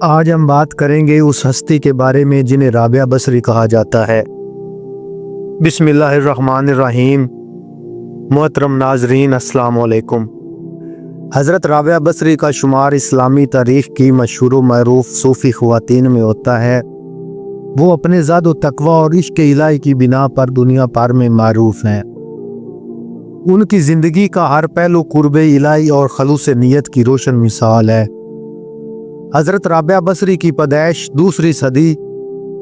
آج ہم بات کریں گے اس ہستی کے بارے میں جنہیں رابعہ بصری کہا جاتا ہے۔ بسم اللہ الرحمن الرحیم۔ محترم ناظرین، السلام علیکم۔ حضرت رابعہ بصری کا شمار اسلامی تاریخ کی مشہور و معروف صوفی خواتین میں ہوتا ہے۔ وہ اپنے زہد و تقوی اور عشق الہی کی بنا پر دنیا بھر میں معروف ہیں۔ ان کی زندگی کا ہر پہلو قرب الہی اور خلوص نیت کی روشن مثال ہے۔ حضرت رابعہ بصری کی پیدائش دوسری صدی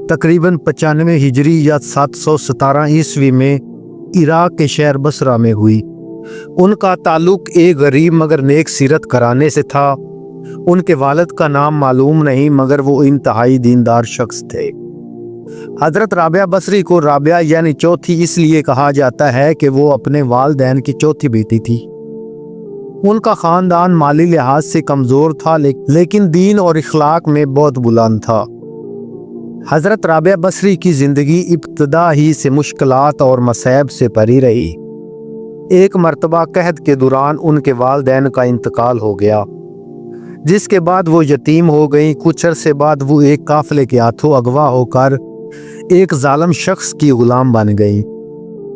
تقریباً 95 ہجری یا 717 عیسوی میں عراق کے شہر بصرہ میں ہوئی۔ ان کا تعلق ایک غریب مگر نیک سیرت گھرانے سے تھا۔ ان کے والد کا نام معلوم نہیں مگر وہ انتہائی دیندار شخص تھے۔ حضرت رابعہ بصری کو رابعہ یعنی چوتھی اس لیے کہا جاتا ہے کہ وہ اپنے والدین کی چوتھی بیٹی تھی۔ ان کا خاندان مالی لحاظ سے کمزور تھا لیکن دین اور اخلاق میں بہت بلند تھا۔ حضرت رابعہ بصری کی زندگی ابتدا ہی سے مشکلات اور مصائب سے بھری رہی۔ ایک مرتبہ قحط کے دوران ان کے والدین کا انتقال ہو گیا، جس کے بعد وہ یتیم ہو گئیں۔ کچھ عرصے بعد وہ ایک قافلے کے ہاتھوں اغوا ہو کر ایک ظالم شخص کی غلام بن گئیں۔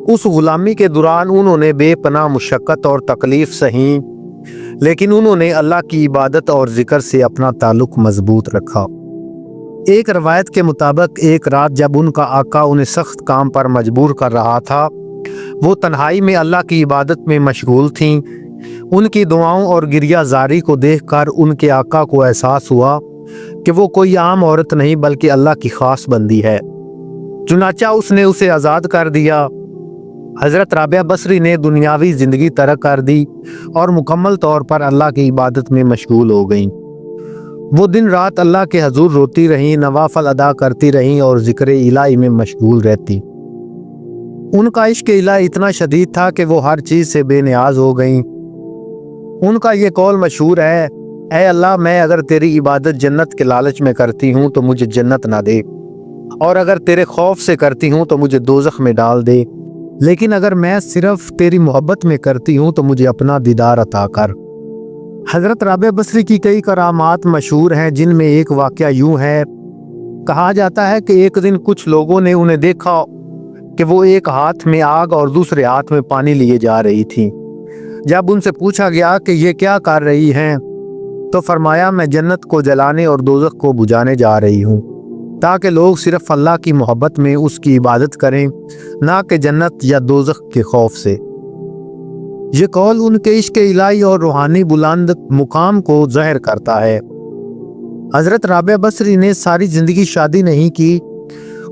اس غلامی کے دوران انہوں نے بے پناہ مشقت اور تکلیف سہی، لیکن انہوں نے اللہ کی عبادت اور ذکر سے اپنا تعلق مضبوط رکھا۔ ایک روایت کے مطابق ایک رات جب ان کا آقا انہیں سخت کام پر مجبور کر رہا تھا، وہ تنہائی میں اللہ کی عبادت میں مشغول تھیں۔ ان کی دعاؤں اور گریہ زاری کو دیکھ کر ان کے آقا کو احساس ہوا کہ وہ کوئی عام عورت نہیں بلکہ اللہ کی خاص بندی ہے۔ چنانچہ اس نے اسے آزاد کر دیا۔ حضرت رابعہ بصری نے دنیاوی زندگی ترک کر دی اور مکمل طور پر اللہ کی عبادت میں مشغول ہو گئیں۔ وہ دن رات اللہ کے حضور روتی رہیں، نوافل ادا کرتی رہیں اور ذکر الہی میں مشغول رہتی۔ ان کا عشق الہی اتنا شدید تھا کہ وہ ہر چیز سے بے نیاز ہو گئیں۔ ان کا یہ قول مشہور ہے، اے اللہ، میں اگر تیری عبادت جنت کے لالچ میں کرتی ہوں تو مجھے جنت نہ دے، اور اگر تیرے خوف سے کرتی ہوں تو مجھے دوزخ میں ڈال دے، لیکن اگر میں صرف تیری محبت میں کرتی ہوں تو مجھے اپنا دیدار عطا کر۔ حضرت رابعہ بصری کی کئی کرامات مشہور ہیں، جن میں ایک واقعہ یوں ہے۔ کہا جاتا ہے کہ ایک دن کچھ لوگوں نے انہیں دیکھا کہ وہ ایک ہاتھ میں آگ اور دوسرے ہاتھ میں پانی لیے جا رہی تھیں۔ جب ان سے پوچھا گیا کہ یہ کیا کر رہی ہیں تو فرمایا، میں جنت کو جلانے اور دوزخ کو بجھانے جا رہی ہوں، تاکہ لوگ صرف اللہ کی محبت میں اس کی عبادت کریں، نہ کہ جنت یا دوزخ کے خوف سے۔ یہ قول ان کے عشق الہی اور روحانی بلند مقام کو ظاہر کرتا ہے۔ حضرت رابعہ بصری نے ساری زندگی شادی نہیں کی۔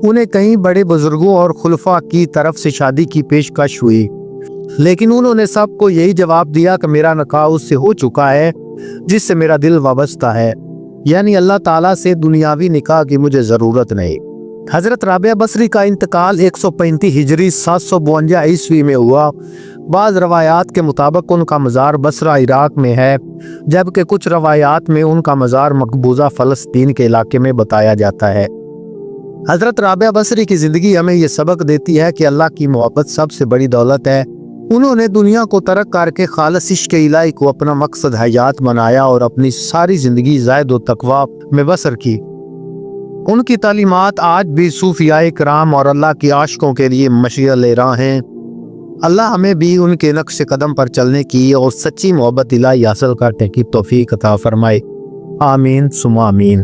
انہیں کئی بڑے بزرگوں اور خلفاء کی طرف سے شادی کی پیشکش ہوئی، لیکن انہوں نے سب کو یہی جواب دیا کہ میرا نکاح اس سے ہو چکا ہے جس سے میرا دل وابستہ ہے، یعنی اللہ تعالیٰ سے دنیاوی نکاح کی مجھے ضرورت نہیں۔ حضرت رابعہ بصری کا انتقال 135 ہجری 752 عیسوی میں ہوا۔ بعض روایات کے مطابق ان کا مزار بصرہ عراق میں ہے، جبکہ کچھ روایات میں ان کا مزار مقبوضہ فلسطین کے علاقے میں بتایا جاتا ہے۔ حضرت رابعہ بصری کی زندگی ہمیں یہ سبق دیتی ہے کہ اللہ کی محبت سب سے بڑی دولت ہے۔ انہوں نے دنیا کو ترک کر کے خالص عشق الہی کو اپنا مقصد حیات بنایا اور اپنی ساری زندگی زہد و تقوی میں بسر کی۔ ان کی تعلیمات آج بھی صوفیاء کرام اور اللہ کی عاشقوں کے لیے مشعل راہ ہیں۔ اللہ ہمیں بھی ان کے نقش قدم پر چلنے کی اور سچی محبت الہی حاصل کرنے کی توفیق عطا فرمائے۔ آمین ثم آمین۔